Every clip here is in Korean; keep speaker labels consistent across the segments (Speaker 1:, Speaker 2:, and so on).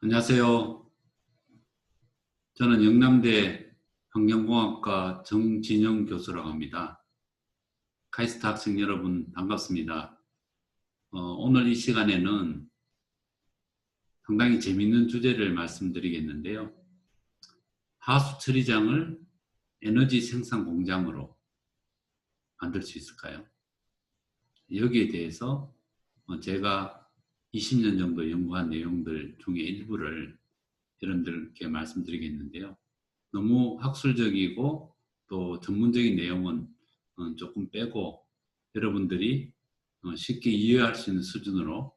Speaker 1: 안녕하세요. 저는 영남대 환경공학과 정진영 교수라고 합니다. 카이스트 학생 여러분 반갑습니다. 오늘 이 시간에는 상당히 재미있는 주제를 말씀드리겠는데요. 하수 처리장을 에너지 생산 공장으로 만들 수 있을까요? 여기에 대해서 제가 20년 정도 연구한 내용들 중에 일부를 여러분들께 말씀드리겠는데요. 너무 학술적이고 또 전문적인 내용은 조금 빼고 여러분들이 쉽게 이해할 수 있는 수준으로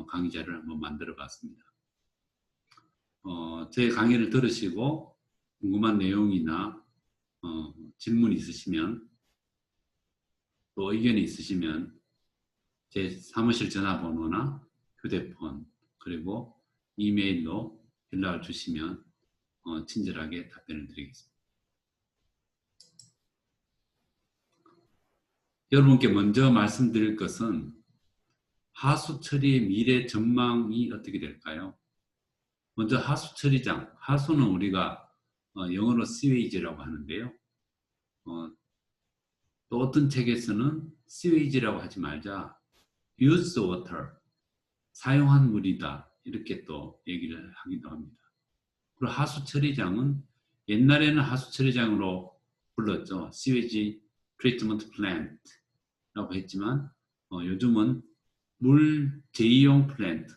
Speaker 1: 강의 자료를 한번 만들어 봤습니다. 제 강의를 들으시고 궁금한 내용이나 질문 있으시면 또 의견이 있으시면 제 사무실 전화번호나 휴대폰 그리고 이메일로 연락을 주시면 친절하게 답변을 드리겠습니다. 여러분께 먼저 말씀드릴 것은 하수 처리의 미래 전망이 어떻게 될까요? 먼저 하수 처리장, 하수는 우리가 영어로 sewage라고 하는데요. 또 어떤 책에서는 sewage라고 하지 말자 used water, 사용한 물이다 이렇게 또 얘기를 하기도 합니다. 그리고 하수 처리장은 옛날에는 하수 처리장으로 불렀죠. sewage treatment plant라고 했지만 요즘은 물 제이용 플랜트,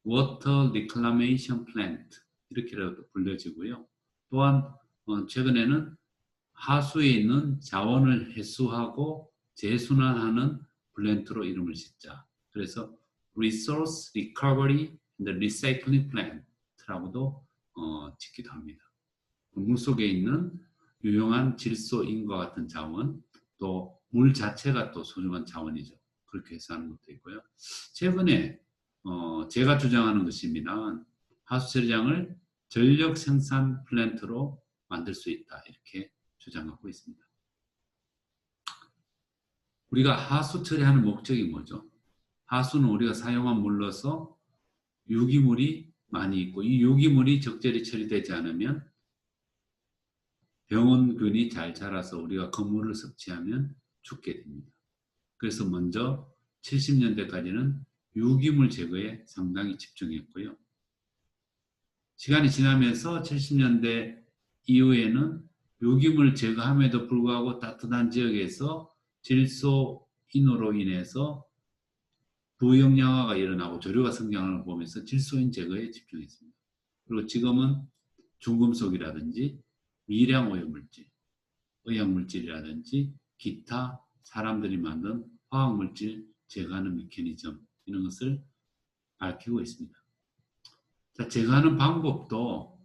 Speaker 1: water reclamation plant 이렇게라도 불려지고요. 또한 최근에는 하수에 있는 자원을 회수하고 재순환하는 플랜트로 이름을 짓자. 그래서 resource recovery and recycling plant라고도 짓기도 합니다. 물속에 있는 유용한 질소인과 같은 자원, 또 물 자체가 또 소중한 자원이죠. 그렇게 해서 하는 것도 있고요. 최근에 제가 주장하는 것입니다. 하수처리장을 전력 생산 플랜트로 만들 수 있다. 이렇게 주장하고 있습니다. 우리가 하수 처리하는 목적이 뭐죠? 하수는 우리가 사용한 물로서 유기물이 많이 있고 이 유기물이 적절히 처리되지 않으면 병원균이 잘 자라서 우리가 건물을 섭취하면 죽게 됩니다. 그래서 먼저 70년대까지는 유기물 제거에 상당히 집중했고요. 시간이 지나면서 70년대 이후에는 유기물 제거함에도 불구하고 따뜻한 지역에서 질소 인후로 인해서 부영양화가 일어나고 조류가 성장을 보면서 질소인 제거에 집중했습니다. 그리고 지금은 중금속이라든지 미량 오염물질, 의약물질이라든지 기타 사람들이 만든 화학물질 제거하는 메커니즘 이런 것을 밝히고 있습니다. 자, 제거하는 방법도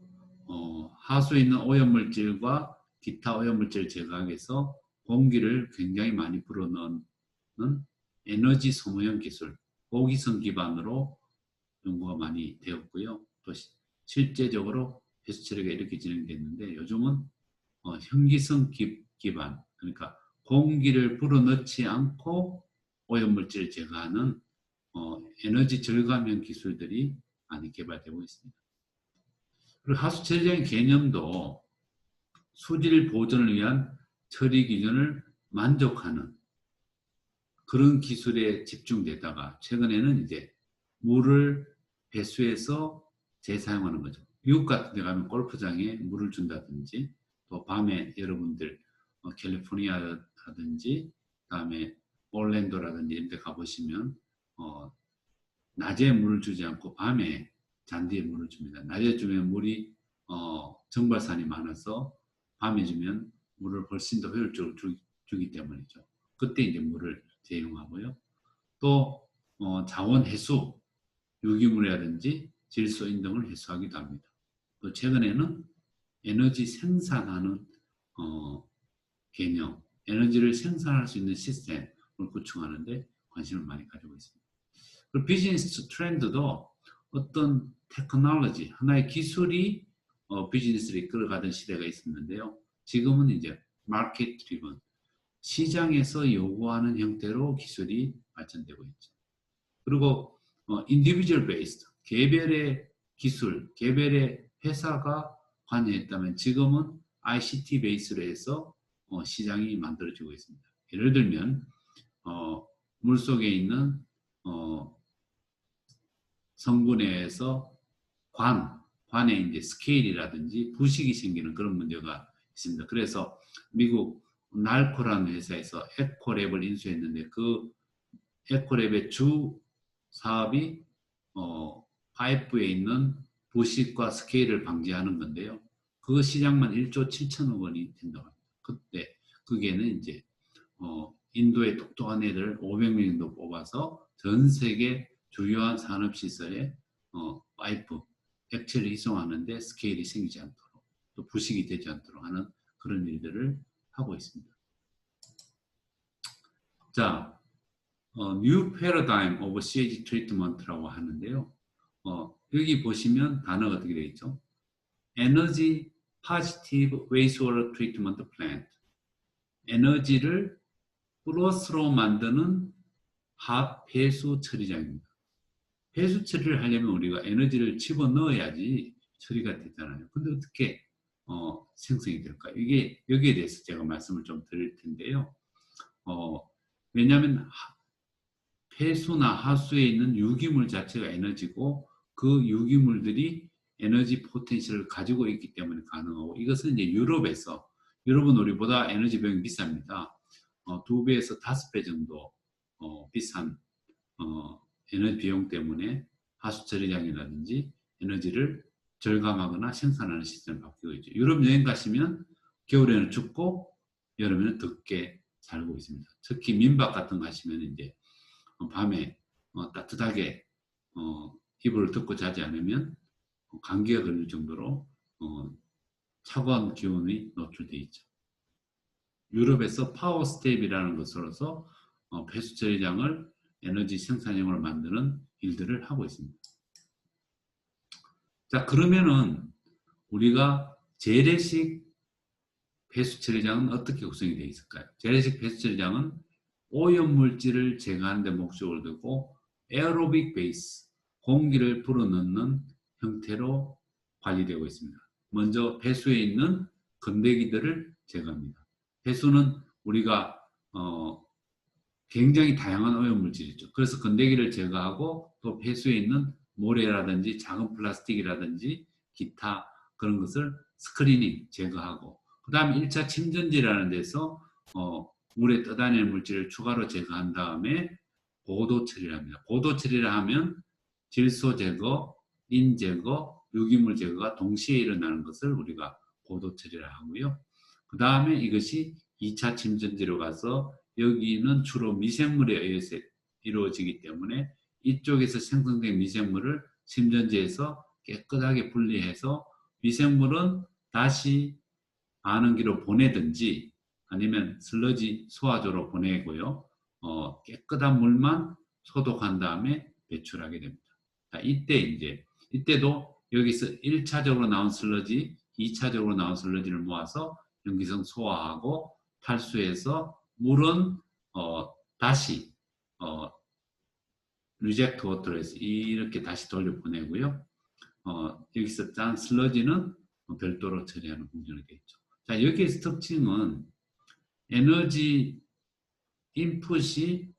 Speaker 1: 하수에 있는 오염물질과 기타 오염물질을 제거하기 위해서 공기를 굉장히 많이 불어넣는 에너지 소모형 기술, 호기성 기반으로 연구가 많이 되었고요. 또 실제적으로 회수 처리가 이렇게 진행됐는데 요즘은 현기성 기반, 그러니까 공기를 불어넣지 않고 오염물질을 제거하는 에너지 절감형 기술들이 많이 개발되고 있습니다. 그리고 하수 처리장의 개념도 수질 보존을 위한 처리 기준을 만족하는 그런 기술에 집중되다가 최근에는 이제 물을 배수해서 재사용하는 거죠. 미국 같은 데 가면 골프장에 물을 준다든지 또 밤에 여러분들 캘리포니아라든지 그다음에 올랜도라든지 이런 데 가보시면 낮에 물을 주지 않고 밤에 잔디에 물을 줍니다. 낮에 주면 물이 정발산이 많아서 밤에 주면 물을 훨씬 더 효율적으로 주기 때문이죠. 그때 이제 물을 제공하고요. 또 자원 해수, 유기물이라든지 질소인 등을 해수하기도 합니다. 또 최근에는 에너지 생산하는 개념, 에너지를 생산할 수 있는 시스템을 구축하는데 관심을 많이 가지고 있습니다. 그리고 비즈니스 트렌드도 어떤 테크놀로지, 하나의 기술이 비즈니스를 이끌어가던 시대가 있었는데요. 지금은 이제 마켓 드리븐, 시장에서 요구하는 형태로 기술이 발전되고 있죠. 그리고 individual based, 개별의 기술, 개별의 회사가 관여했다면 지금은 ICT 베이스로 해서 시장이 만들어지고 있습니다. 예를 들면 물속에 있는 성분에서 관에 이제 스케일이라든지 부식이 생기는 그런 문제가 있습니다. 그래서 미국 날코라는 회사에서 에코랩을 인수했는데 그 에코랩의 주 사업이 파이프에 있는 부식과 스케일을 방지하는 건데요. 그 시장만 1조 7천억 원이 된다고 합니다. 그때 그게는 이제 인도의 똑똑한 애들 500명 정도 뽑아서 전 세계 주요한 산업시설에 파이프, 액체를 이송하는데 스케일이 생기지 않도록 또 부식이 되지 않도록 하는 그런 일들을 하고 있습니다. 자, New Paradigm of CAG Treatment라고 하는데요. 여기 보시면 단어가 어떻게 되어 있죠? Energy Positive Wastewater Treatment Plant. 에너지를 플러스로 만드는 폐수 처리장입니다. 폐수 처리를 하려면 우리가 에너지를 집어넣어야지 처리가 되잖아요. 근데 어떻게 생성이 될까요? 이게 여기에 대해서 제가 말씀을 좀 드릴 텐데요. 왜냐하면 폐수나 하수에 있는 유기물 자체가 에너지고 그 유기물들이 에너지 포텐셜을 가지고 있기 때문에 가능하고 이것은 이제 유럽은 우리보다 에너지 비용이 비쌉니다. 2배에서 5배 정도 비싼 에너지 비용 때문에 하수 처리장이라든지 에너지를 절감하거나 생산하는 시스템을 바뀌고 있죠. 유럽 여행 가시면 겨울에는 춥고 여름에는 덥게 살고 있습니다. 특히 민박 같은 거 하시면 이제 밤에 따뜻하게 이불을 덮고 자지 않으면 감기가 걸릴 정도로 차가운 기온이 노출되어 있죠. 유럽에서 파워 스텝이라는 것으로서 폐수 처리장을 에너지 생산용으로 만드는 일들을 하고 있습니다. 자, 그러면은 우리가 재래식 폐수 처리장은 어떻게 구성이 되어 있을까요? 재래식 폐수 처리장은 오염물질을 제거하는 데 목적을 두고 에어로빅 베이스, 공기를 불어넣는 형태로 관리되고 있습니다. 먼저 폐수에 있는 건더기들을 제거합니다. 폐수는 우리가 굉장히 다양한 오염물질이 있죠. 그래서 건더기를 제거하고 또 폐수에 있는 모래라든지 작은 플라스틱이라든지 기타 그런 것을 스크리닝 제거하고 그 다음에 1차 침전지라는 데서 물에 떠다니는 물질을 추가로 제거한 다음에 고도 처리를 합니다. 고도 처리를 하면 질소 제거, 인 제거, 유기물 제거가 동시에 일어나는 것을 우리가 고도 처리를 하고요. 그 다음에 이것이 2차 침전지로 가서 여기는 주로 미생물에 의해서 이루어지기 때문에 이쪽에서 생성된 미생물을 침전지에서 깨끗하게 분리해서 미생물은 다시 반응기로 보내든지 아니면 슬러지 소화조로 보내고요. 깨끗한 물만 소독한 다음에 배출하게 됩니다. 자, 이때도 여기서 1차적으로 나온 슬러지, 2차적으로 나온 슬러지를 모아서 염기성 소화하고 탈수해서 물은 다시 리젝트 워터로 해서 이렇게 다시 돌려보내고요. 여기서 짠 슬러지는 별도로 처리하는 공정이 되겠죠. 자, 여기에서 특징은 에너지 인풋이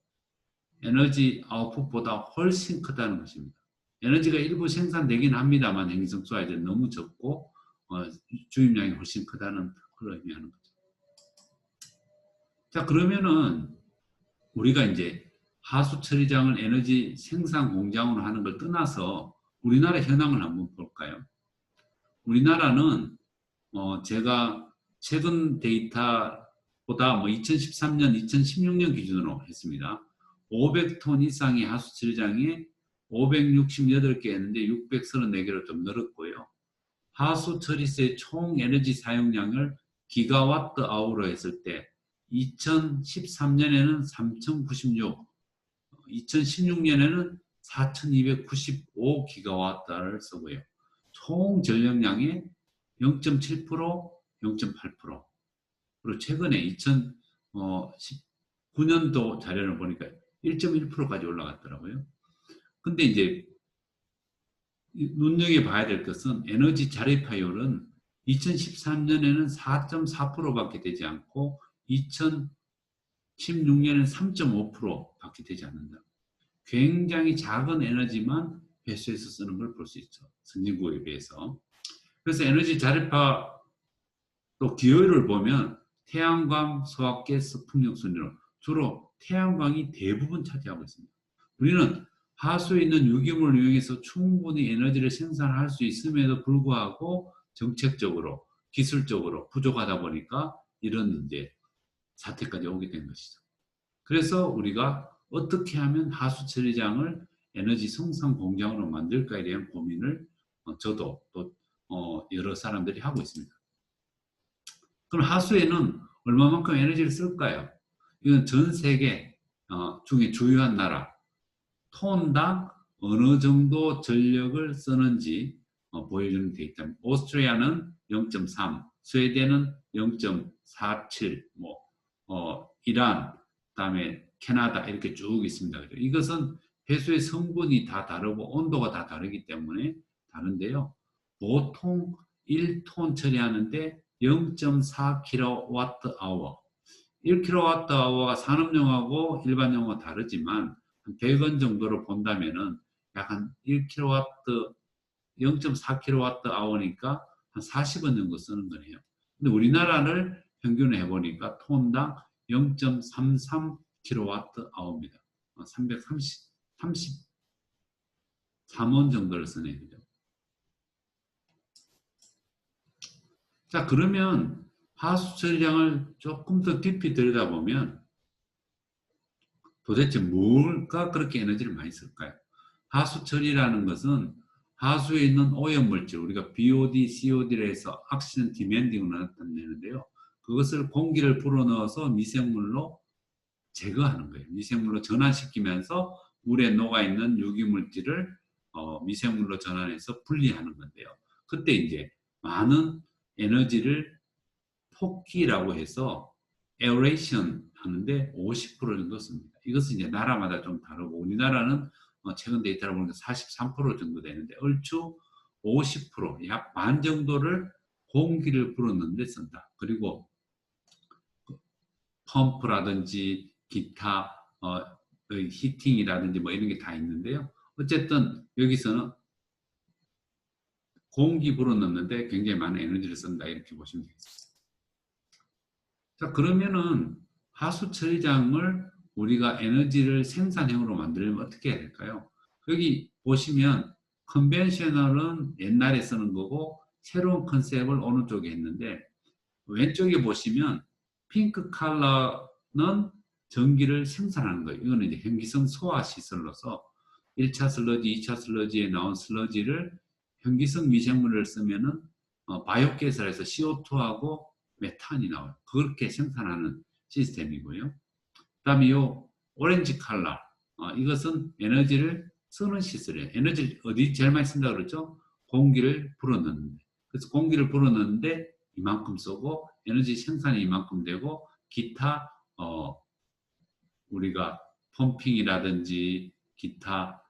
Speaker 1: 에너지 아웃풋보다 훨씬 크다는 것입니다. 에너지가 일부 생산되긴 합니다만 행성 소화제는 너무 적고 주입량이 훨씬 크다는 걸 의미하는 거죠. 자, 그러면은 우리가 이제 하수 처리장을 에너지 생산 공장으로 하는 걸 떠나서 우리나라 현황을 한번 볼까요? 우리나라는 제가 최근 데이터보다 2013년, 2016년 기준으로 했습니다. 500톤 이상의 하수 처리장이 568개였는데 634개로 좀 늘었고요. 하수 처리소의 총 에너지 사용량을 기가와트 아워로 했을 때 2013년에는 3096, 2016년에는 4295 기가와트를 쓰고요. 총 전력량의 0.7%, 0.8%. 그리고 최근에 2019년도 자료를 보니까 1.1%까지 올라갔더라고요. 근데 이제 눈여겨봐야 될 것은 에너지 자립화율은 2013년에는 4.4%밖에 되지 않고 2016년에는 3.5%밖에 되지 않는다. 굉장히 작은 에너지만 회수해서 쓰는 걸 볼 수 있죠. 선진국에 비해서. 그래서 에너지 자립화 또 기여율을 보면 태양광, 소화가스, 풍력순으로 주로 태양광이 대부분 차지하고 있습니다. 우리는 하수에 있는 유기물을 이용해서 충분히 에너지를 생산할 수 있음에도 불구하고 정책적으로, 기술적으로 부족하다 보니까 이런 이제 사태까지 오게 된 것이죠. 그래서 우리가 어떻게 하면 하수 처리장을 에너지 생산 공장으로 만들까에 대한 고민을 저도 또 여러 사람들이 하고 있습니다. 그럼 하수에는 얼마만큼 에너지를 쓸까요? 이건 전 세계 중에 주요한 나라 톤당 어느 정도 전력을 쓰는지 보여주는 데이터입니다. 오스트리아는 0.3, 스웨덴은 0.47, 이란, 그다음에 캐나다 이렇게 쭉 있습니다. 이것은 해수의 성분이 다 다르고 온도가 다 다르기 때문에 다른데요. 보통 1톤 처리하는데 0.4kWh. 1kWh가 산업용하고 일반용하고 다르지만 100원 정도로 본다면은 약 한 1kW, 0.4kWh니까 한 40원 정도 쓰는 거네요. 근데 우리나라를 평균을 해보니까 톤당 0.33kWh입니다. 33원 정도를 쓰네요. 자, 그러면 하수 처리량을 조금 더 깊이 들여다보면 도대체 뭘까 그렇게 에너지를 많이 쓸까요? 하수 처리라는 것은 하수에 있는 오염물질, 우리가 BOD, COD를 해서 악시전 디멘딩으로 나타내는데요. 그것을 공기를 불어넣어서 미생물로 제거하는 거예요. 미생물로 전환시키면서 물에 녹아있는 유기물질을 미생물로 전환해서 분리하는 건데요. 그때 이제 많은 에너지를 토끼라고 해서 에어레이션 하는데 50% 정도 씁니다. 이것은 이제 나라마다 좀 다르고 우리나라는 최근 데이터를 보니까 43% 정도 되는데 얼추 50%, 약 반 정도를 공기를 불어넣는 데 쓴다. 그리고 펌프라든지 기타 히팅이라든지 뭐 이런 게 다 있는데요. 어쨌든 여기서는 공기 불어넣는데 굉장히 많은 에너지를 쓴다 이렇게 보시면 되겠습니다. 자, 그러면은 하수 처리장을 우리가 에너지를 생산형으로 만들려면 어떻게 해야 될까요? 여기 보시면 컨벤셔널은 옛날에 쓰는 거고 새로운 컨셉을 어느 쪽에 했는데 왼쪽에 보시면 핑크 컬러는 전기를 생산하는 거예요. 이거는 이제 현기성 소화 시설로서 1차 슬러지, 2차 슬러지에 나온 슬러지를 현기성 미생물을 쓰면은 바이오가스에서 CO2하고 메탄이 나와요. 그렇게 생산하는 시스템이고요. 그 다음에 이 오렌지 컬러, 이것은 에너지를 쓰는 시설이에요. 에너지를 어디 제일 많이 쓴다고 그랬죠? 공기를 불어넣는데. 그래서 공기를 불어넣는데 이만큼 쏘고 에너지 생산이 이만큼 되고 기타 우리가 펌핑이라든지 기타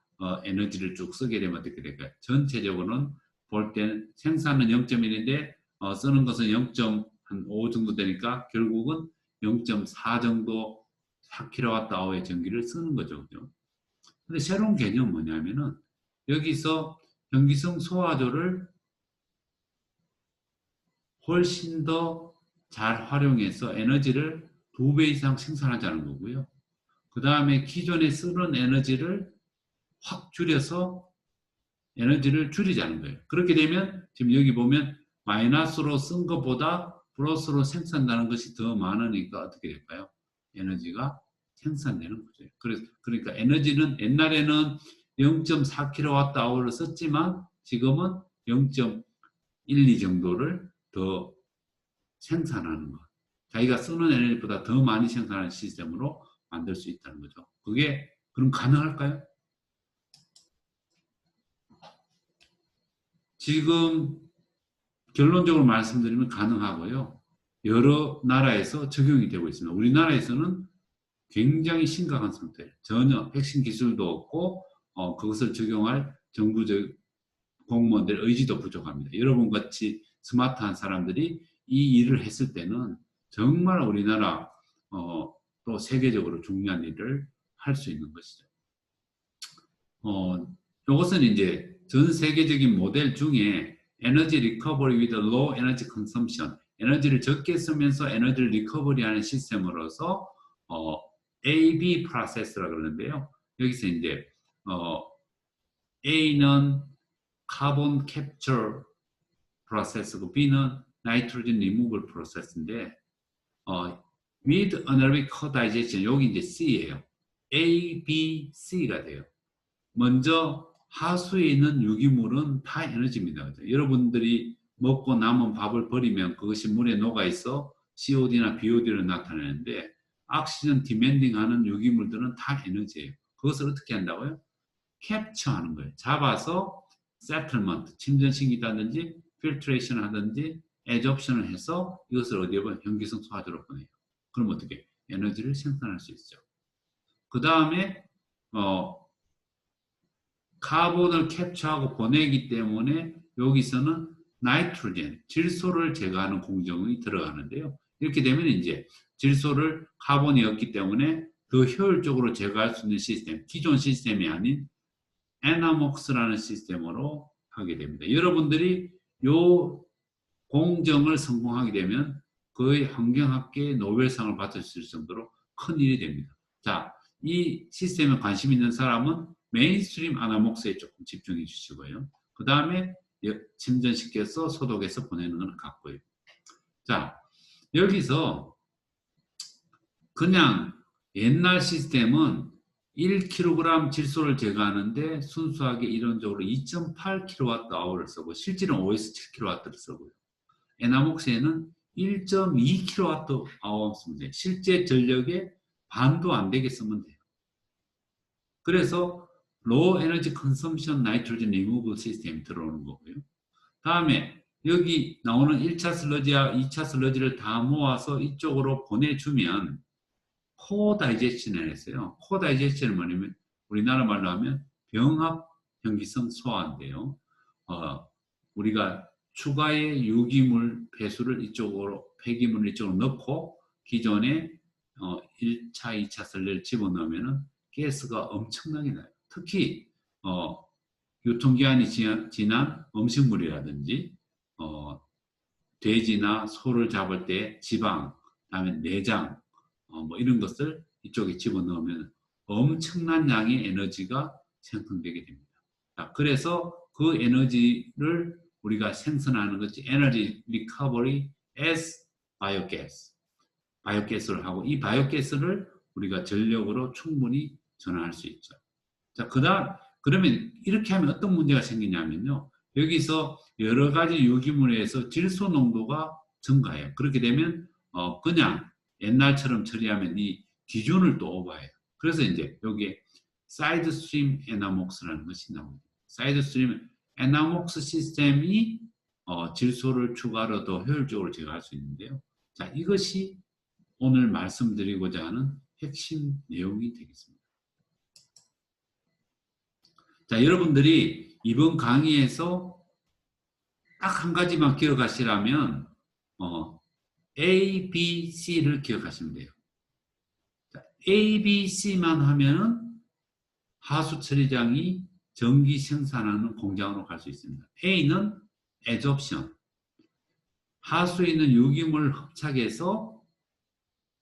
Speaker 1: 에너지를 쭉 쓰게 되면 어떻게 될까요? 전체적으로는 볼 때는 생산은 0.1인데 쓰는 것은 0.5 정도 되니까 결국은 0.4 정도 4kWh의 전기를 쓰는 거죠. 그죠? 근데 새로운 개념은 뭐냐면은 여기서 전기성 소화조를 훨씬 더 잘 활용해서 에너지를 2배 이상 생산하자는 거고요. 그 다음에 기존에 쓰는 에너지를 확 줄여서 에너지를 줄이자는 거예요. 그렇게 되면 지금 여기 보면 마이너스로 쓴 것보다 플러스로 생산되는 것이 더 많으니까 어떻게 될까요? 에너지가 생산되는 거죠. 그러니까 에너지는 옛날에는 0.4kWh를 썼지만 지금은 0.12 정도를 더 생산하는 것. 자기가 쓰는 에너지보다 더 많이 생산하는 시스템으로 만들 수 있다는 거죠. 그게 그럼 가능할까요? 지금 결론적으로 말씀드리면 가능하고요. 여러 나라에서 적용이 되고 있습니다. 우리나라에서는 굉장히 심각한 상태예요. 전혀 핵심 기술도 없고 그것을 적용할 정부적 공무원들 의지도 부족합니다. 여러분 같이 스마트한 사람들이 이 일을 했을 때는 정말 우리나라 또 세계적으로 중요한 일을 할 수 있는 것이죠. 이것은 이제 전 세계적인 모델 중에 에너지 리커버리 with low energy consumption, 에너지를 적게 쓰면서 에너지를 리커버리하는 시스템으로서 AB 프로세스라고 그러는데요. 여기서 이제 A는 카본 캡처 프로세스고 B는 나이트로젠 리무벌 프로세스인데 with anaerobic co-digestion 여기 이제 C예요. A, B, C가 돼요. 먼저 하수에 있는 유기물은 다 에너지입니다. 그죠? 여러분들이 먹고 남은 밥을 버리면 그것이 물에 녹아있어 COD나 BOD를 나타내는데 옥시전 디맨딩하는 유기물들은 다 에너지예요. 그것을 어떻게 한다고요? 캡처하는 거예요. 잡아서 세틀먼트, 침전시키다든지 필트레이션 하든지 애접션을 해서 이것을 어디에 보면 현기성 소화제로 보내요. 그럼 어떻게? 에너지를 생산할 수 있죠. 그 다음에 카본을 캡처하고 보내기 때문에 여기서는 나이트로젠, 질소를 제거하는 공정이 들어가는데요. 이렇게 되면 이제 질소를 카본이 없기 때문에 더 효율적으로 제거할 수 있는 시스템, 기존 시스템이 아닌 에나목스라는 시스템으로 하게 됩니다. 여러분들이 이 공정을 성공하게 되면 거의 환경학계의 노벨상을 받을 수 있을 정도로 큰 일이 됩니다. 자, 이 시스템에 관심 있는 사람은 메인스트림 아나목스에 조금 집중해 주시고요. 그 다음에 침전시켜서 소독해서 보내는 건 같고요. 자, 여기서 그냥 옛날 시스템은 1kg 질소를 제거하는데 순수하게 이론적으로 2.8kWh를 쓰고 실제는 OS 7kW를 쓰고요. 에나목스에는 1.2kWh 쓰면 돼요. 실제 전력의 반도 안 되게 쓰면 돼요. 그래서 Low Energy Consumption Nitrogen Removal 시스템이 들어오는 거고요. 다음에 여기 나오는 1차 슬러지와 2차 슬러지를 다 모아서 이쪽으로 보내주면 코다이제션을 했어요. 코다이제션은 뭐냐면 우리나라 말로 하면 병합 현기성 소화인데요. 우리가 추가의 유기물 배수를 이쪽으로 폐기물을 이쪽으로 넣고 기존에 1차, 2차 슬러지를 집어넣으면 가스가 엄청나게 나요. 특히 유통기한이 지난 음식물이라든지 돼지나 소를 잡을 때 지방, 그다음에 내장 뭐 이런 것을 이쪽에 집어넣으면 엄청난 양의 에너지가 생성되게 됩니다. 자, 그래서 그 에너지를 우리가 생산하는 것이 에너지 리커버리 as 바이오가스, 바이오가스를 하고 이 바이오가스를 우리가 전력으로 충분히 전환할 수 있죠. 자, 그러면 이렇게 하면 어떤 문제가 생기냐면요. 여기서 여러 가지 유기물에서 질소 농도가 증가해요. 그렇게 되면 그냥 옛날처럼 처리하면 이 기준을 또 오버해요. 그래서 이제 여기에 사이드 스트림 에나목스라는 것이 나옵니다. 사이드 스트림 에나목스 시스템이 질소를 추가로 더 효율적으로 제거할 수 있는데요. 자, 이것이 오늘 말씀드리고자 하는 핵심 내용이 되겠습니다. 자, 여러분들이 이번 강의에서 딱 한 가지만 기억하시라면 A, B, C를 기억하시면 돼요. 자, A, B, C만 하면은 하수 처리장이 전기 생산하는 공장으로 갈 수 있습니다. A는 adsorption, 하수에 있는 유기물을 흡착해서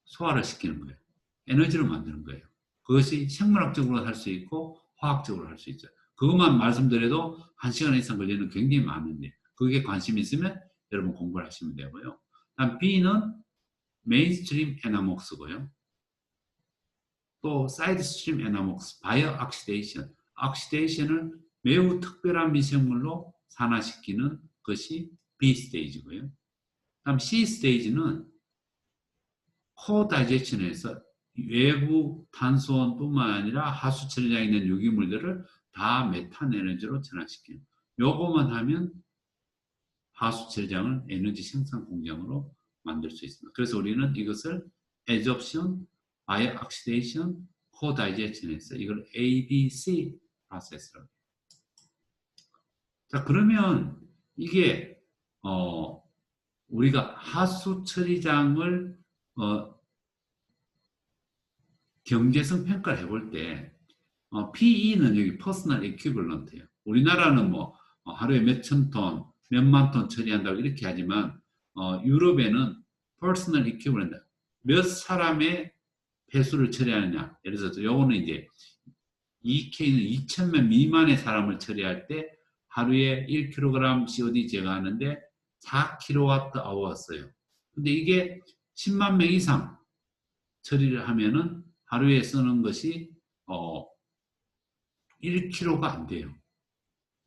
Speaker 1: 소화를 시키는 거예요. 에너지를 만드는 거예요. 그것이 생물학적으로 할 수 있고 화학적으로 할 수 있죠. 그것만 말씀드려도 1시간 이상 걸리는 굉장히 많은데 그게 관심 있으면 여러분 공부를 하시면 되고요. 다음 B는 메인스트림 에나목스고요. 또 사이드스트림 에나목스, 바이오 옥시데이션, 옥시데이션을 매우 특별한 미생물로 산화시키는 것이 B 스테이지고요. 다음 C 스테이지는 코다이제션에서 외부 탄소원뿐만 아니라 하수 처리장에 있는 유기물들을 다 메탄 에너지로 전환시키는. 요거만 하면 하수 처리장을 에너지 생산 공장으로 만들 수 있습니다. 그래서 우리는 이것을 adsorption, biooxidation, co-digestion에서 이걸 ABC 프로세스라고 해요. 자, 그러면 이게 우리가 하수 처리장을 경제성 평가를 해볼 때 PE는 여기 퍼스널 이퀴벌런트예요. 우리나라는 뭐 하루에 몇천 톤, 몇만 톤 처리한다고 이렇게 하지만 유럽에는 퍼스널 이퀴벌런트 몇 사람의 폐수를 처리하느냐. 예를 들어서 요거는 이제 EK는 2,000명 미만의 사람을 처리할 때 하루에 1kg COD 제거하는데 4kWh 써요. 근데 이게 10만 명 이상 처리를 하면은 하루에 쓰는 것이 1kg가 안 돼요.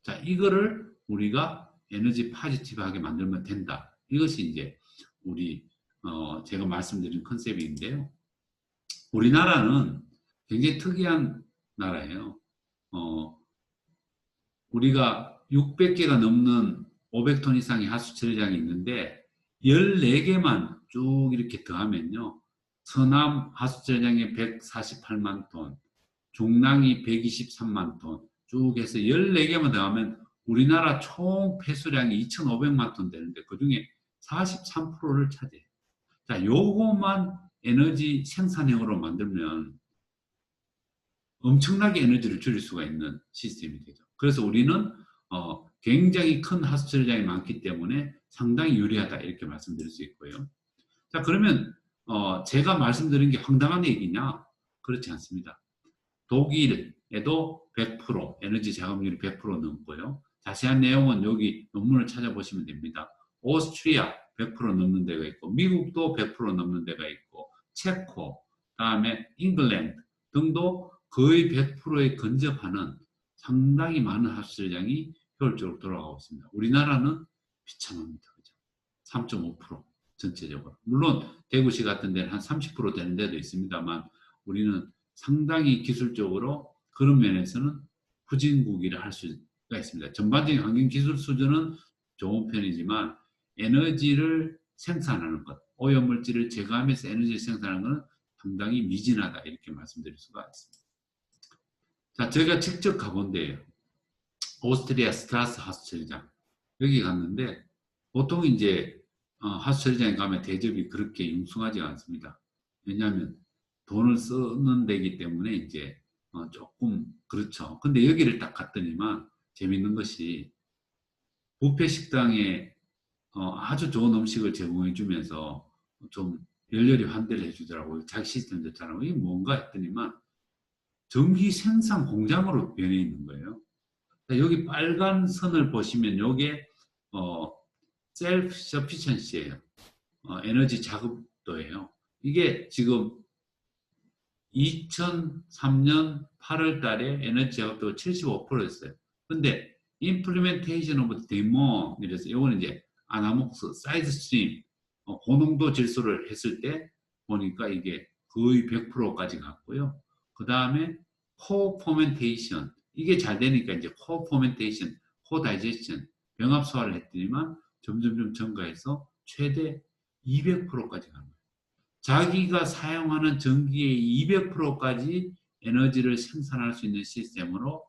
Speaker 1: 자, 이거를 우리가 에너지 파지티브하게 만들면 된다. 이것이 이제 우리 제가 말씀드린 컨셉인데요. 우리나라는 굉장히 특이한 나라예요. 우리가 600개가 넘는 500톤 이상의 하수 처리장이 있는데 14개만 쭉 이렇게 더하면요. 서남 하수 처리장에 148만 톤, 중랑이 123만 톤 쭉 해서 14개만 더하면 우리나라 총 폐수량이 2,500만 톤 되는데 그중에 43%를 차지해요. 자, 요거만 에너지 생산형으로 만들면 엄청나게 에너지를 줄일 수가 있는 시스템이 되죠. 그래서 우리는 굉장히 큰 하수 처리장이 많기 때문에 상당히 유리하다 이렇게 말씀드릴 수 있고요. 자, 그러면 제가 말씀드린 게 황당한 얘기냐? 그렇지 않습니다. 독일에도 100% 에너지 자금률이 100% 넘고요. 자세한 내용은 여기 논문을 찾아보시면 됩니다. 오스트리아 100% 넘는 데가 있고 미국도 100% 넘는 데가 있고 체코, 다음에 잉글랜드 등도 거의 100%에 근접하는 상당히 많은 하수처리장이 효율적으로 돌아가고 있습니다. 우리나라는 비참합니다. 그죠? 3.5% 전체적으로. 물론 대구시 같은 데는 한 30% 되는 데도 있습니다만 우리는 상당히 기술적으로 그런 면에서는 후진국이라 할 수가 있습니다. 전반적인 환경 기술 수준은 좋은 편이지만 에너지를 생산하는 것, 오염물질을 제거하면서 에너지를 생산하는 것은 상당히 미진하다 이렇게 말씀드릴 수가 있습니다. 자, 제가 직접 가본 데예요. 오스트리아 스트라스 하수처리장. 여기 갔는데 보통 이제 하수처리장에 가면 대접이 그렇게 융숭하지 않습니다. 왜냐하면 돈을 쓰는 데이기 때문에 이제 조금 그렇죠. 근데 여기를 딱 갔더니만 재밌는 것이 뷔페 식당에 아주 좋은 음식을 제공해 주면서 좀 열렬히 환대를 해주더라고요. 자기 시스템도 잘하고 이게 뭔가 했더니만 전기 생산 공장으로 변해 있는 거예요. 여기 빨간 선을 보시면 이게 셀프 서피션시예요. 에너지 자급도예요. 이게 지금 2003년 8월 달에 에너지 자급도가 75%였어요. 근데 implementation of demo 이래서 이거는 이제 아나목스, 사이드 스트림 고농도 질소를 했을 때 보니까 이게 거의 100%까지 갔고요. 그 다음에 코포멘테이션 이게 잘 되니까 이제 코포멘테이션, 코다이제션 병합 소화를 했더니만 점점 증가해서 최대 200%까지 간 거예요. 자기가 사용하는 전기의 200%까지 에너지를 생산할 수 있는 시스템으로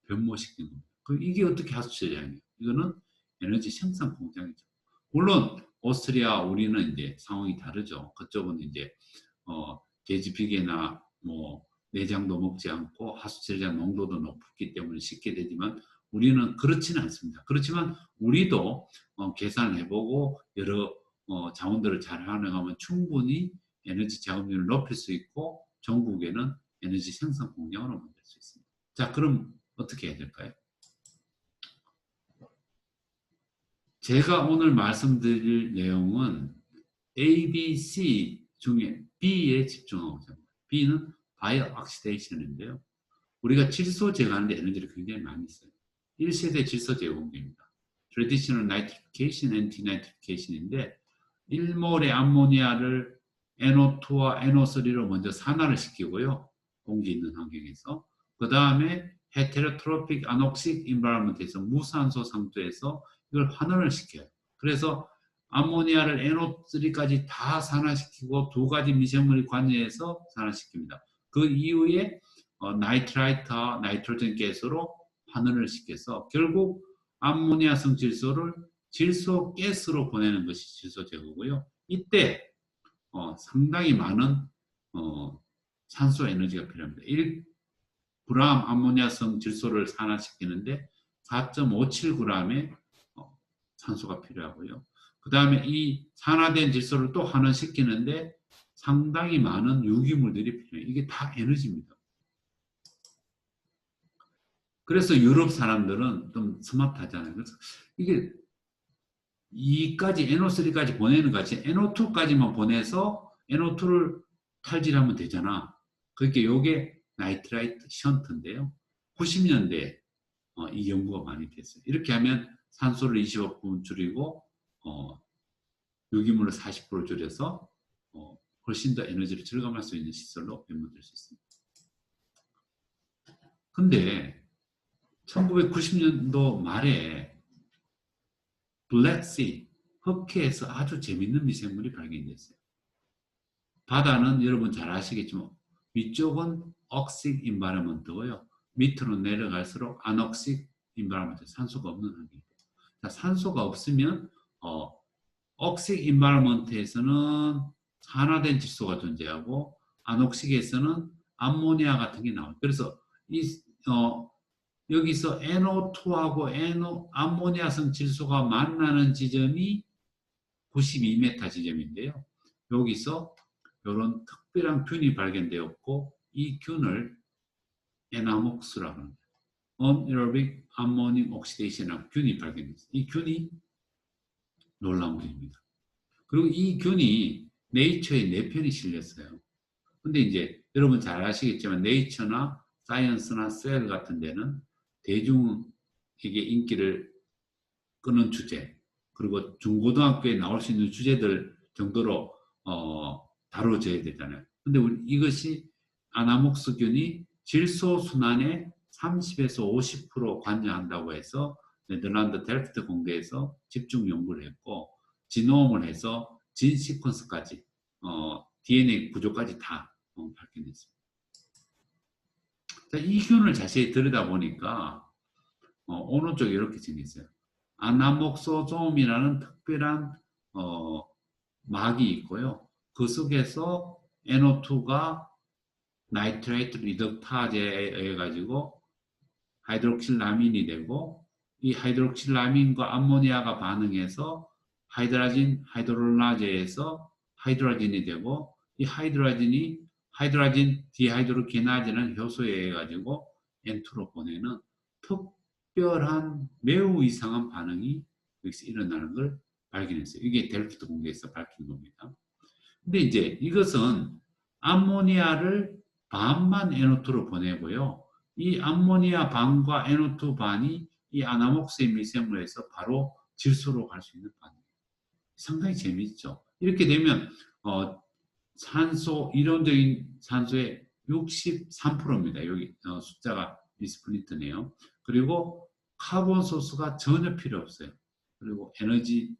Speaker 1: 변모시킨 겁니다. 이게 어떻게 하수처리장이에요? 이거는 에너지 생산 공장이죠. 물론 오스트리아 우리는 이제 상황이 다르죠. 그쪽은 이제 돼지피계나 뭐 내장도 먹지 않고 하수처리장 농도도 높기 때문에 쉽게 되지만 우리는 그렇지는 않습니다. 그렇지만 우리도 계산을 해보고 여러 자원들을 잘 활용하면 충분히 에너지 자금률을 높일 수 있고 전국에는 에너지 생산 공장으로 만들 수 있습니다. 자, 그럼 어떻게 해야 될까요? 제가 오늘 말씀드릴 내용은 A, B, C 중에 B에 집중하고자 합니다. B는 바이오 옥시데이션인데요. 우리가 질소 제거하는데 에너지를 굉장히 많이 써요. 1세대 질소 제공기입니다. Traditional Nitrification and Denitrification인데 1몰의 암모니아를 NO2와 NO3로 먼저 산화를 시키고요. 공기 있는 환경에서. 그 다음에 헤테로트로픽 아녹식 인바이러먼트에서 무산소 상태에서 이걸 환원을 시켜요. 그래서 암모니아를 NO3까지 다 산화시키고 두 가지 미생물이 관여해서 산화시킵니다. 그 이후에 나이트라이트와 나이트로젠 가스로 환원을 시켜서 결국 암모니아성 질소를 질소 가스로 보내는 것이 질소 제거고요. 이때 상당히 많은 산소 에너지가 필요합니다. 1g 암모니아성 질소를 산화시키는데 4.57g의 산소가 필요하고요. 그 다음에 이 산화된 질소를 또 환원시키는데 상당히 많은 유기물들이 필요해요. 이게 다 에너지입니다. 그래서 유럽 사람들은 좀 스마트하잖아요. 그래서 이게 2까지 NO3까지 보내는 것 같이 NO2까지만 보내서 NO2를 탈질하면 되잖아. 그렇게 요게 나이트라이트 션트인데요. 90년대 이 연구가 많이 됐어요. 이렇게 하면 산소를 25% 줄이고 유기물을 40% 줄여서 훨씬 더 에너지를 절감할 수 있는 시설로 변모될 수 있습니다. 근데 1990년도 말에 블랙시, 흑해에서 아주 재밌는 미생물이 발견됐어요. 바다는 여러분 잘 아시겠지만 위쪽은 억식 인바이러먼트고요. 밑으로 내려갈수록 안억식 인바이러먼트, 산소가 없는 환경입니다. 자, 산소가 없으면 억식 인바이러먼트에서는 산화된 질소가 존재하고 안옥식에서는 암모니아 같은 게 나와요. 그래서 여기서 NO2하고 암모니아성 질소가 만나는 지점이 92m 지점인데요. 여기서 이런 특별한 균이 발견되었고 이 균을 에나목스라고 합니다. Anaerobic Ammonium Oxidation이라는 균이 발견됐어요. 이 균이 놀라운 균입니다. 그리고 이 균이 네이처에 4편이 실렸어요. 근데 이제 여러분 잘 아시겠지만 네이처나 사이언스나 셀 같은 데는 대중에게 인기를 끄는 주제, 그리고 중고등학교에 나올 수 있는 주제들 정도로 다뤄져야 되잖아요. 근데 이것이 아나목스균이 질소 순환에 30에서 50% 관여한다고 해서 네덜란드 델프트 공대에서 집중 연구를 했고 지노음을 해서 진 시퀀스까지 DNA 구조까지 다 밝혀냈습니다. 이 균을 자세히 들여다보니까 오른쪽에 이렇게 생겼어요. 아나목소솜이라는 특별한 막이 있고요. 그 속에서 NO2가 나이트레이트 리덕타제에 의해 가지고 하이드록실라민이 되고 이 하이드록실라민과 암모니아가 반응해서 하이드라진 하이드롤라제에서 하이드라진이 되고 이 하이드라진 디하이드로게나즈는 효소에 의해 가지고 N2로 보내는 특별한 매우 이상한 반응이 여기서 일어나는 걸 발견했어요. 이게 델프트 공대에서 밝힌 겁니다. 근데 이제 이것은 암모니아를 반만 NO2로 보내고요. 이 암모니아 반과 NO2 반이 이 아나목스의 미생물에서 바로 질소로 갈 수 있는 반이에요. 상당히 재밌죠. 이렇게 되면 이론적인 산소의 63%입니다. 여기 숫자가 미스프린트네요. 그리고 카본 소스가 전혀 필요 없어요. 그리고 에너지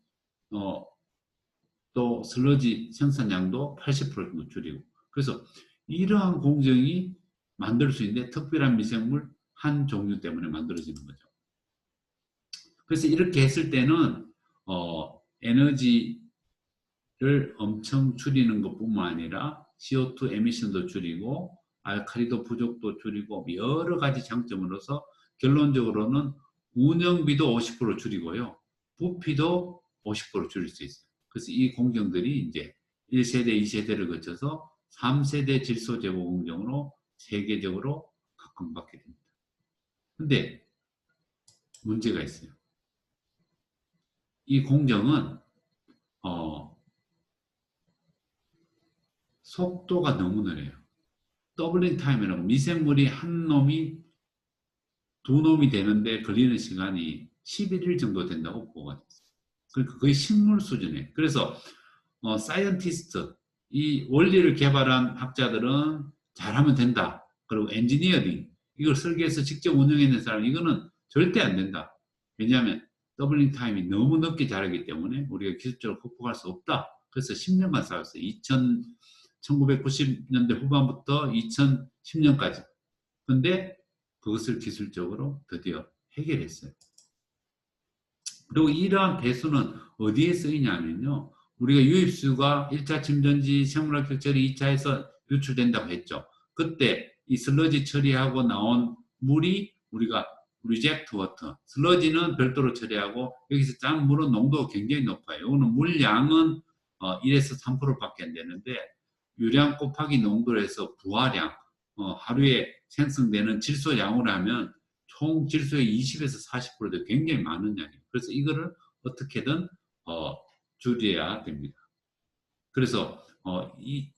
Speaker 1: 또 슬러지 생산량도 80% 정도 줄이고. 그래서 이러한 공정이 만들 수 있는데 특별한 미생물 한 종류 때문에 만들어지는 거죠. 그래서 이렇게 했을 때는 에너지를 엄청 줄이는 것뿐만 아니라 CO2 에미션도 줄이고 알칼리도 부족도 줄이고 여러 가지 장점으로서 결론적으로는 운영비도 50% 줄이고요. 부피도 50% 줄일 수 있어요. 그래서 이 공정들이 이제 1세대, 2세대를 거쳐서 3세대 질소 제고 공정으로 세계적으로 각광받게 됩니다. 근데 문제가 있어요. 이 공정은 속도가 너무 느려요. 더블링 타임이라고 미생물이 한 놈이 두 놈이 되는데 걸리는 시간이 11일 정도 된다고 보고가 됐어요. 그러니까 거의 식물 수준이에요. 그래서 사이언티스트, 이 원리를 개발한 학자들은 잘하면 된다. 그리고 엔지니어링, 이걸 설계해서 직접 운영해낸 사람, 이거는 절대 안 된다. 왜냐하면 더블링 타임이 너무 늦게 자라기 때문에 우리가 기술적으로 극복할 수 없다. 그래서 10년간 싸웠어요. 1990년대 후반부터 2010년까지. 근데 그것을 기술적으로 드디어 해결했어요. 그리고 이러한 배수는 어디에 쓰이냐면요. 우리가 유입수가 1차 침전지 생물학적 처리 2차에서 유출된다고 했죠. 그때 이 슬러지 처리하고 나온 물이 우리가 리젝트 워터, 슬러지는 별도로 처리하고 여기서 짠 물은 농도가 굉장히 높아요. 이거는 물량은 1에서 3%밖에 안 되는데 유량 곱하기 농도로 해서 부하량, 하루에 생성되는 질소 양으로 하면 총 질소의 20에서 40%도 굉장히 많은 양이에요. 그래서 이거를 어떻게든 줄여야 됩니다. 그래서 이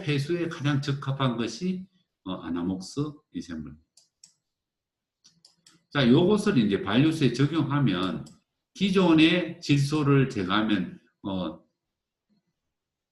Speaker 1: 폐수에 가장 적합한 것이 아나목스 미생물. 자, 요것을 이제 반류수에 적용하면 기존의 질소를 제거하면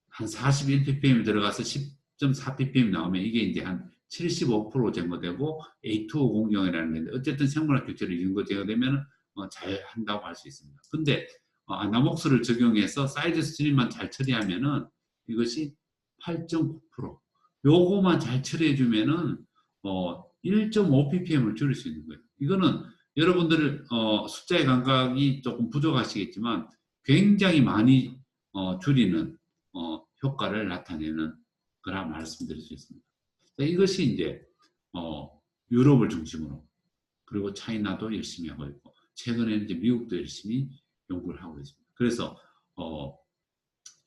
Speaker 1: 한 41ppm 들어가서 10.4ppm 나오면 이게 이제 한 75% 제거되고 A250용이라는 건데 어쨌든 생물학 교체를 이 정도 제거되면 잘 한다고 할 수 있습니다. 근데 아나목스를 적용해서 사이드 스트림만 잘 처리하면은 이것이 8.9%. 요거만 잘 처리해주면은 1.5ppm을 줄일 수 있는 거예요. 이거는 여러분들 숫자의 감각이 조금 부족하시겠지만 굉장히 많이 줄이는 효과를 나타내는 거라 말씀드릴 수 있습니다. 이것이 이제 유럽을 중심으로 그리고 차이나도 열심히 하고 있고 최근에는 이제 미국도 열심히 연구를 하고 있습니다. 그래서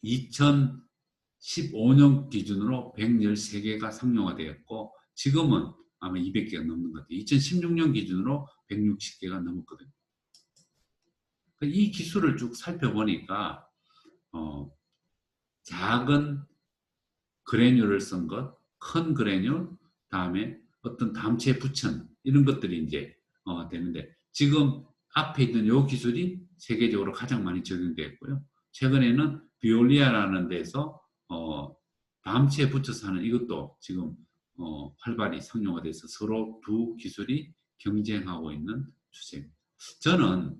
Speaker 1: 2015년 기준으로 113개가 상용화되었고 지금은 아마 200개가 넘는 것 같아요. 2016년 기준으로 160개가 넘었거든요. 이 기술을 쭉 살펴보니까 작은 그래뉼을 쓴 것, 큰 그래뉼, 다음에 어떤 담체 부천 이런 것들이 이제 되는데 지금 앞에 있는 이 기술이 세계적으로 가장 많이 적용되어 있고요. 최근에는 비올리아라는 데서 담체에 붙여서 하는 이것도 지금 활발히 상용화돼서 서로 두 기술이 경쟁하고 있는 추세입니다. 저는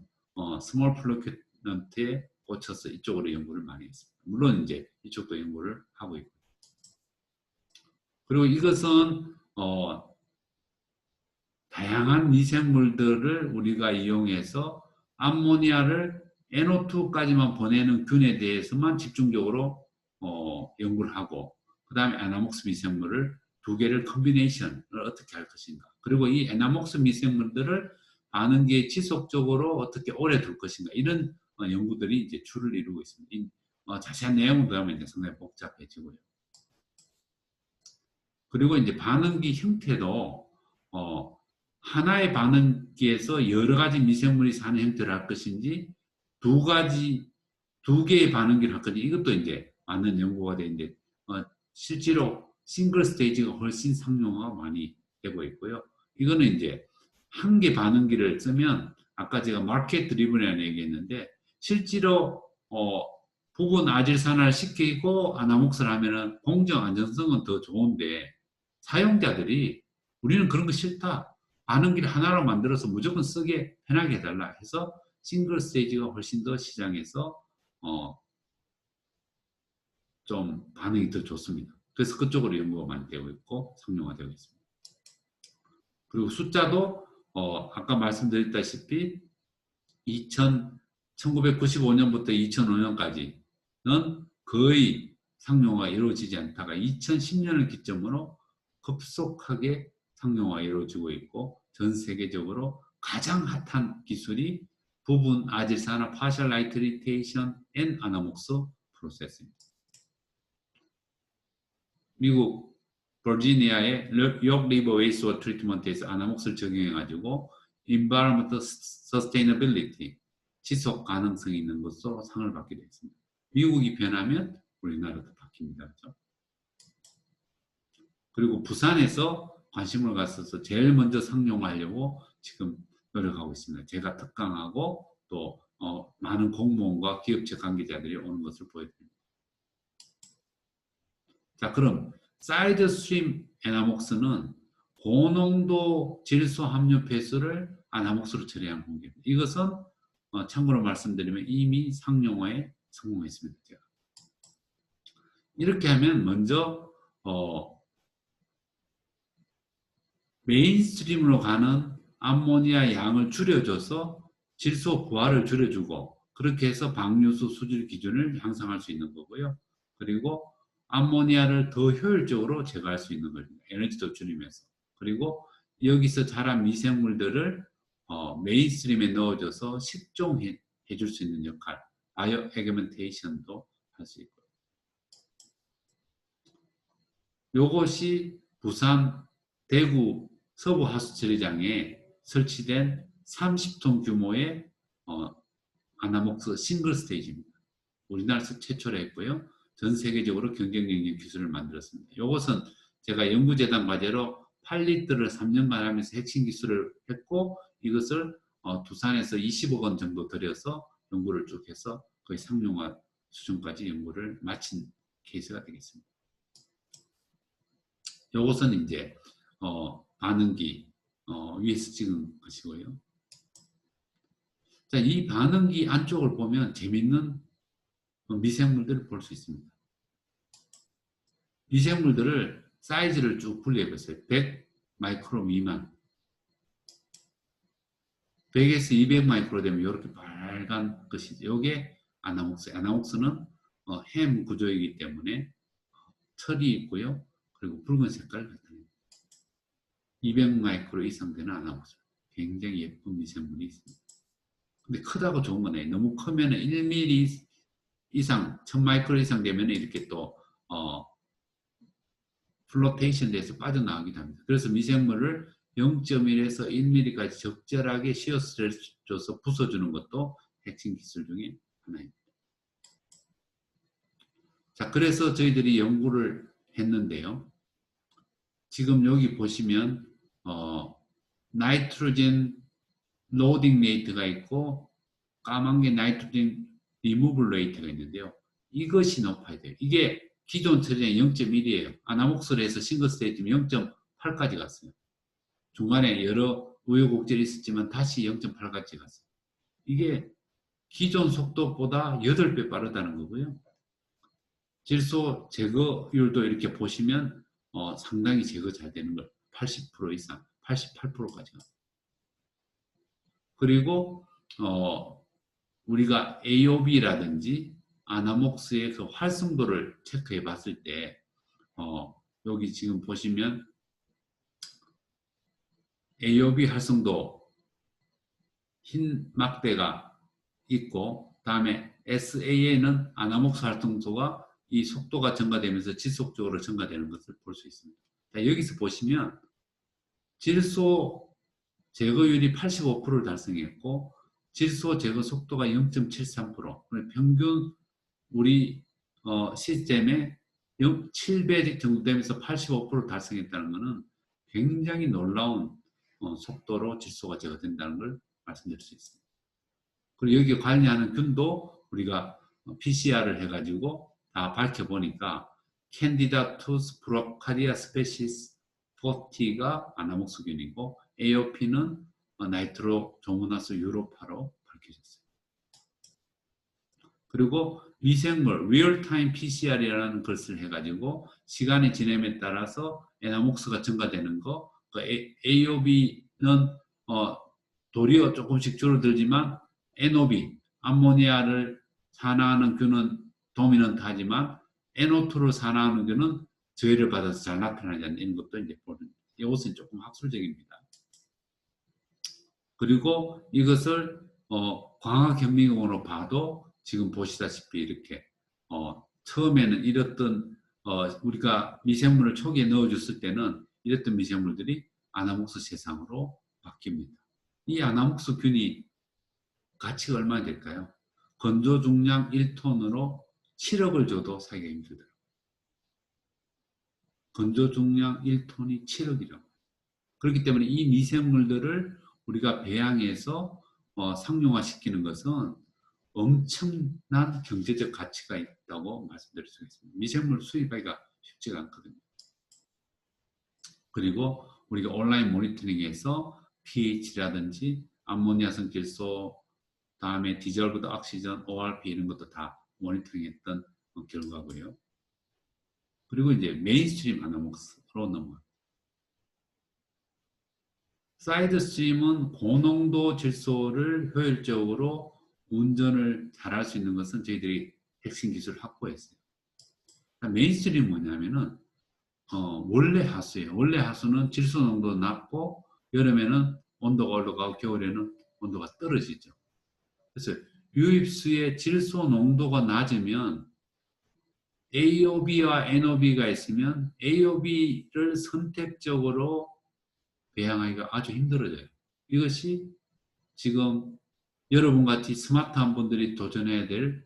Speaker 1: 스몰 플루켄트에 꽂혀서 이쪽으로 연구를 많이 했습니다. 물론 이제 이쪽도 연구를 하고 있고 그리고 이것은 다양한 미생물들을 우리가 이용해서 암모니아를 NO2까지만 보내는 균에 대해서만 집중적으로 연구를 하고 그 다음에 아나목스 미생물을 두 개를 컨비네이션을 어떻게 할 것인가 그리고 이 아나목스 미생물들을 반응기에 지속적으로 어떻게 오래 둘 것인가 이런 연구들이 이제 줄을 이루고 있습니다. 자세한 내용을 보면 이제 상당히 복잡해지고요. 그리고 이제 반응기 형태도 하나의 반응기에서 여러 가지 미생물이 사는 형태를 할 것인지 두 개의 반응기를 할 것인지 이것도 이제 맞는 연구가 되는데 실제로 싱글 스테이지가 훨씬 상용화가 많이 되고 있고요. 이거는 이제 한 개 반응기를 쓰면 아까 제가 마켓 드리븐이라는 얘기했는데 실제로 부분 아질산화를 시키고 아나목스를 하면은 공정 안전성은 더 좋은데 사용자들이 우리는 그런 거 싫다. 반응기를 하나로 만들어서 무조건 쓰게 편하게 해달라 해서 싱글 스테이지가 훨씬 더 시장에서 좀 반응이 더 좋습니다. 그래서 그쪽으로 연구가 많이 되고 있고 상용화되고 있습니다. 그리고 숫자도 아까 말씀드렸다시피 1995년부터 2005년까지는 거의 상용화가 이루어지지 않다가 2010년을 기점으로 급속하게 상용화가 이루어지고 있고 전 세계적으로 가장 핫한 기술이 부분 아질산화 partial nitritation and 아나목스 프로세스입니다. 미국 버지니아의 역 리버 웨이스워 트리트먼트에서 아나목스를 적용해가지고 Environmental Sustainability 지속 가능성이 있는 것으로 상을 받게 됐습니다. 미국이 변하면 우리나라도 바뀝니다. 그렇죠? 그리고 부산에서 관심을 갖어서 제일 먼저 상용하려고 지금 노력하고 있습니다. 제가 특강하고 또 많은 공무원과 기업체 관계자들이 오는 것을 보여드립니다. 자, 그럼 사이드 스트림 아나목스는 고농도 질소 함유 폐수를 아나목스로 처리하는 공기입니다. 이것은 참고로 말씀드리면 이미 상용화에 성공했습니다. 제가. 이렇게 하면 먼저 메인스트림으로 가는 암모니아 양을 줄여줘서 질소 부하를 줄여주고 그렇게 해서 방류수 수질 기준을 향상할 수 있는 거고요. 그리고 암모니아를 더 효율적으로 제거할 수 있는 겁니다. 에너지도 줄이면서. 그리고 여기서 자란 미생물들을 메인스트림에 넣어줘서 식종해 줄 수 있는 역할, 바이오 에그멘테이션도 할 수 있고요. 요것이 부산 대구 서부 하수처리장에 설치된 30톤 규모의 아나목스 싱글 스테이지입니다. 우리나라에서 최초로 했고요. 전 세계적으로 경쟁력 있는 기술을 만들었습니다. 이것은 제가 연구재단 과제로 8리터를 3년간 하면서 핵심 기술을 했고 이것을 두산에서 20억 원 정도 들여서 연구를 쭉 해서 거의 상용화 수준까지 연구를 마친 케이스가 되겠습니다. 이것은 이제 반응기 위에서 찍은 것이고요. 자, 이 반응기 안쪽을 보면 재밌는 미생물들을 볼 수 있습니다. 미생물들을 사이즈를 쭉 분리해 보세요. 100 마이크로 미만. 100에서 200 마이크로 되면 이렇게 빨간 것이죠. 이게 아나목스. 아나목스는 햄 구조이기 때문에 털이 있고요. 그리고 붉은 색깔 같은 200 마이크로 이상 되는 아나목스. 굉장히 예쁜 미생물이 있습니다. 근데 크다고 좋은 건 아니에요. 너무 크면 1mm 이상, 1000 마이크로 이상 되면 이렇게 또 플로테이션 돼서 빠져나가기도 합니다. 그래서 미생물을 0.1에서 1mm까지 적절하게 시어 스트레스 줘서 부숴주는 것도 핵심 기술 중에 하나입니다. 자, 그래서 저희들이 연구를 했는데요. 지금 여기 보시면 나이트로젠 로딩 레이트가 있고 까만 게 나이트로젠 리무블 레이트가 있는데요. 이것이 높아야 돼요. 이게 기존 처리량이 0.1이에요. 아나목솔에서 싱글 스테이지면 0.8까지 갔어요. 중간에 여러 우여곡절이 있었지만 다시 0.8까지 갔어요. 이게 기존 속도보다 8배 빠르다는 거고요. 질소 제거율도 이렇게 보시면 상당히 제거 잘 되는 걸 80% 이상, 88%까지 갑니다. 그리고 우리가 AOB라든지 아나목스의 그 활성도를 체크해 봤을 때 여기 지금 보시면 AOB 활성도 흰 막대가 있고 다음에 SA에는 아나목스 활성도가 이 속도가 증가되면서 지속적으로 증가되는 것을 볼 수 있습니다. 자, 여기서 보시면 질소 제거율이 85%를 달성했고 질소 제거 속도가 0.73%, 평균 우리 시스템에 7배 정도 되면서 85% 달성했다는 것은 굉장히 놀라운 속도로 질소가 제거된다는 걸 말씀드릴 수 있습니다. 그리고 여기에 관리하는 균도 우리가 PCR을 해가지고 다 밝혀보니까 캔디다투스 브로카리아 스페시스 40가 아나목스균이고 AOP는 나이트로 조모나스 유로파로 밝혀졌어요. 그리고 미생물 리얼타임 PCR이라는 것을 해가지고 시간이 지남에 따라서 에나목스가 증가되는 거, 그 AOB는 도리어 조금씩 줄어들지만 NOB, 암모니아를 산화하는 균은 도미넌트하지만 NO2를 산화하는 균은 저해를 받아서 잘 나타나지 않는 이런 것도 이제 보는. 이것은 조금 학술적입니다. 그리고 이것을 광학현미경으로 봐도 지금 보시다시피 이렇게 처음에는 이랬던 우리가 미생물을 초기에 넣어줬을 때는 이랬던 미생물들이 아나목스 세상으로 바뀝니다. 이 아나목스 균이 가치가 얼마나 될까요? 건조 중량 1톤으로 7억을 줘도 사기가 힘들더라고요. 건조 중량 1톤이 7억이라고. 그렇기 때문에 이 미생물들을 우리가 배양해서 상용화시키는 것은 엄청난 경제적 가치가 있다고 말씀드릴 수 있습니다. 미생물 수입하기가 쉽지가 않거든요. 그리고 우리가 온라인 모니터링에서 pH라든지 암모니아성 질소, 다음에 디졸브드 옥시전, ORP 이런 것도 다 모니터링했던 결과고요. 그리고 이제 메인스트림 아나목스로 넘어갑니다. 사이드 스트림은 고농도 질소를 효율적으로 운전을 잘할 수 있는 것은 저희들이 핵심 기술을 확보했어요. 메인스트림은 뭐냐면은 원래 하수예요. 원래 하수는 질소 농도 낮고 여름에는 온도가 올라가고 겨울에는 온도가 떨어지죠. 그래서 유입수의 질소 농도가 낮으면 AOB와 NOB가 있으면 AOB를 선택적으로 배양하기가 아주 힘들어져요. 이것이 지금 여러분 같이 스마트한 분들이 도전해야 될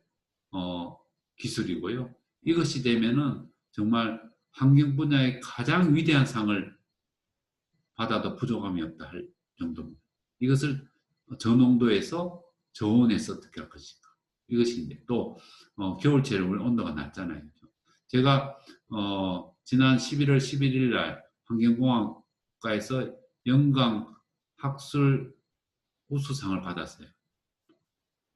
Speaker 1: 기술이고요. 이것이 되면은 정말 환경 분야의 가장 위대한 상을 받아도 부족함이 없다 할 정도입니다. 이것을 저농도에서 저온에서 어떻게 할 것인가. 이것이 이제 또 겨울철에 온도가 낮잖아요. 제가 지난 11월 11일 날 환경공학과에서 영광 학술 우수상을 받았어요.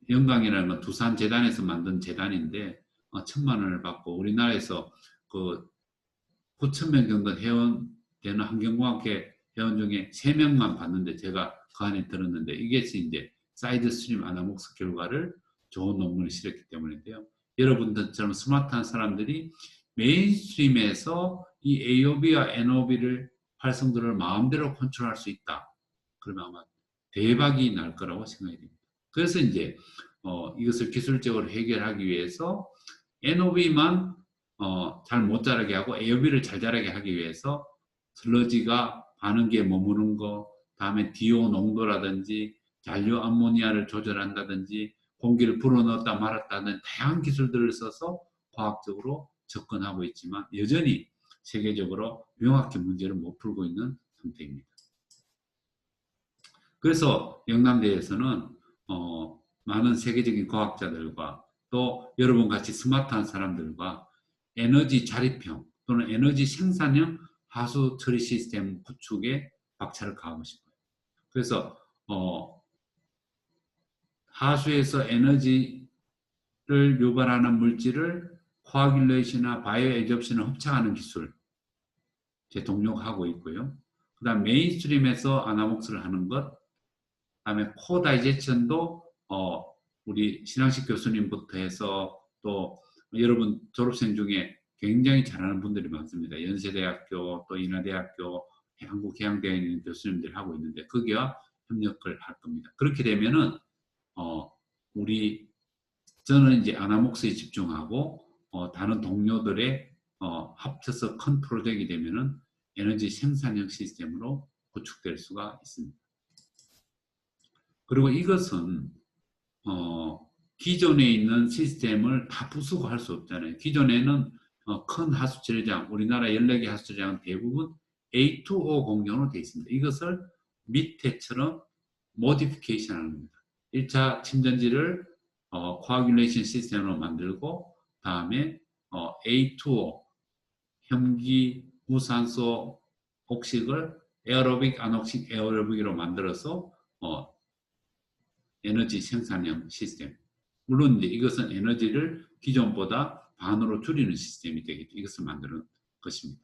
Speaker 1: 영광이라는 건 두산 재단에서 만든 재단인데 1,000만 원을 받고 우리나라에서 그 9,000명 정도 회원 되는 환경공학회 회원 중에 3명만 받는데 제가 그 안에 들었는데 이게 이제 사이드 스트림 아나목스 결과를 좋은 논문을 실었기 때문인데요. 여러분들처럼 스마트한 사람들이 메인스트림에서 이 AOB와 NOB를 활성도를 마음대로 컨트롤할 수 있다. 그러면 아마 대박이 날 거라고 생각이 됩니다. 그래서 이제 이것을 기술적으로 해결하기 위해서 NOB만 잘 못 자라게 하고 AOB를 잘 자라게 하기 위해서 슬러지가 반응기에 머무는 거, 다음에 DO 농도라든지 잔류 암모니아를 조절한다든지 공기를 불어넣었다 말았다는 다양한 기술들을 써서 과학적으로 접근하고 있지만 여전히 세계적으로 명확히 문제를 못 풀고 있는 상태입니다. 그래서 영남대에서는 많은 세계적인 과학자들과 또 여러분 같이 스마트한 사람들과 에너지 자립형 또는 에너지 생산형 하수 처리 시스템 구축에 박차를 가하고 싶어요. 그래서 하수에서 에너지를 유발하는 물질을 코아귤레이션이나 바이오 에접션을 흡착하는 기술 제 동료가 하고 있고요. 그 다음 메인스트림에서 아나목스를 하는 것, 그 다음에 코다이제션도 우리 신앙식 교수님부터 해서 또 여러분 졸업생 중에 굉장히 잘하는 분들이 많습니다. 연세대학교 또 인하대학교 한국해양대학에 있는 교수님들이 하고 있는데 거기와 협력을 할 겁니다. 그렇게 되면은 저는 이제 아나목스에 집중하고 다른 동료들의 합쳐서 큰 프로젝트가 되면은 에너지 생산형 시스템으로 구축될 수가 있습니다. 그리고 이것은 기존에 있는 시스템을 다 부수고 할 수 없잖아요. 기존에는 큰 하수처리장, 우리나라 14개 하수처리장은 대부분 A2O 공용으로 되어 있습니다. 이것을 밑에처럼 모디피케이션 하는 겁니다. 1차 침전지를 코아귤레이션 시스템으로 만들고 다음에 A2O 혐기 무산소 옥식을 에어로빅 아녹식 에어로빅으로 만들어서 에너지 생산형 시스템. 물론 이제 이것은 에너지를 기존보다 반으로 줄이는 시스템이 되겠죠. 이것을 만드는 것입니다.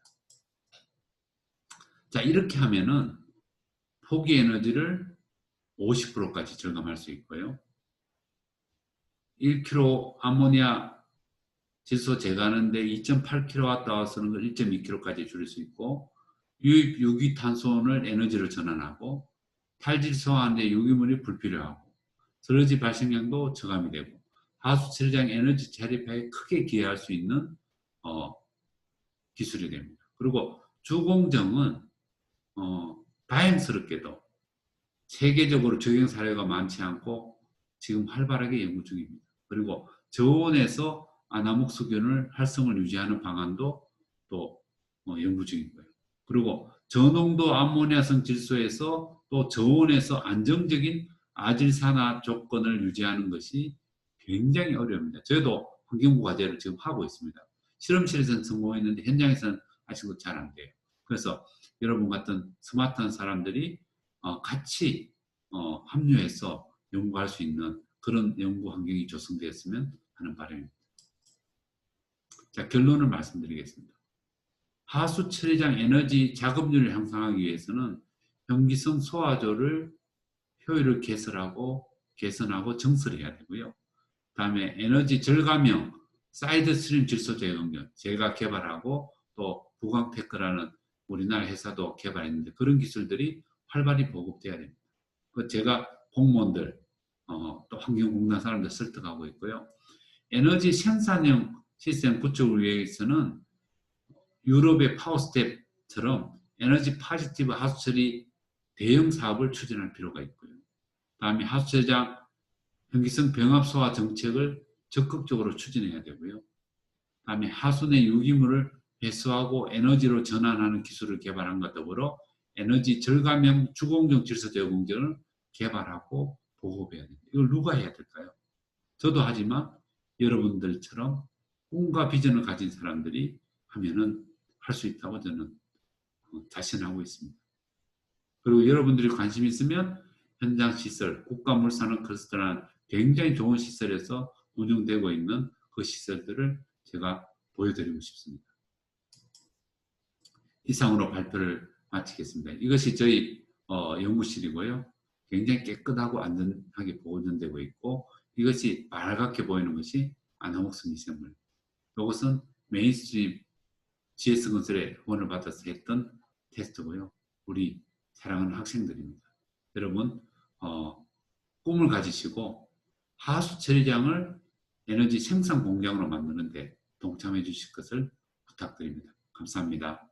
Speaker 1: 자, 이렇게 하면은 포기 에너지를 50%까지 절감할 수 있고요. 1kg 아모니아 질소 제거하는데 2.8kW 쓰는 걸 1.2kg까지 줄일 수 있고 유입 유기탄소원을 에너지로 전환하고 탈질소하는데 유기물이 불필요하고 슬러지 발생량도 저감이 되고 하수처리장 에너지 자립에 크게 기여할 수 있는 기술이 됩니다. 그리고 주공정은 다행스럽게도 세계적으로 적용 사례가 많지 않고 지금 활발하게 연구 중입니다. 그리고 저온에서 아나목수균을 활성을 유지하는 방안도 또 연구 중이고요. 그리고 저농도 암모니아성 질소에서 또 저온에서 안정적인 아질산화 조건을 유지하는 것이 굉장히 어려웁니다. 저희도 환경부 과제를 지금 하고 있습니다. 실험실에서는 성공했는데 현장에서는 아직도 잘 안 돼요. 그래서 여러분 같은 스마트한 사람들이 같이 합류해서 연구할 수 있는 그런 연구 환경이 조성되었으면 하는 바람입니다. 자, 결론을 말씀드리겠습니다. 하수 처리장 에너지 작업률을 향상하기 위해서는 변기성 소화조를 효율을 개선하고 정설해야 되고요. 다음에 에너지 절감형 사이드 스트림 질소제 용량 제가 개발하고 또 부광테크라는 우리나라 회사도 개발했는데 그런 기술들이 활발히 보급돼야 됩니다. 제가 공무원들 또 환경공단 사람들 설득하고 있고요. 에너지 생산형 시스템 구축을 위해서는 유럽의 파워스텝처럼 에너지 파지티브 하수처리 대형 사업을 추진할 필요가 있고요. 다음에 하수처리장 변기성 병합 소화 정책을 적극적으로 추진해야 되고요. 다음에 하수 내 유기물을 회수하고 에너지로 전환하는 기술을 개발한 것 더불어 에너지 절감형 주공정 질소제어 공정을 개발하고 보급해야 됩니다. 이걸 누가 해야 될까요? 저도 하지만 여러분들처럼 꿈과 비전을 가진 사람들이 하면은 할 수 있다고 저는 자신하고 있습니다. 그리고 여러분들이 관심 있으면 현장 시설, 국가물산업 클러스터라는 굉장히 좋은 시설에서 운영되고 있는 그 시설들을 제가 보여드리고 싶습니다. 이상으로 발표를 마치겠습니다. 이것이 저희 연구실이고요. 굉장히 깨끗하고 안전하게 보존되고 있고 이것이 빨갛게 보이는 것이 아나목스 미생물. 이것은 메인스트림 GS건설의 후원을 받아서 했던 테스트고요. 우리 사랑하는 학생들입니다. 여러분 꿈을 가지시고 하수 처리장을 에너지 생산 공장으로 만드는데 동참해 주실 것을 부탁드립니다. 감사합니다.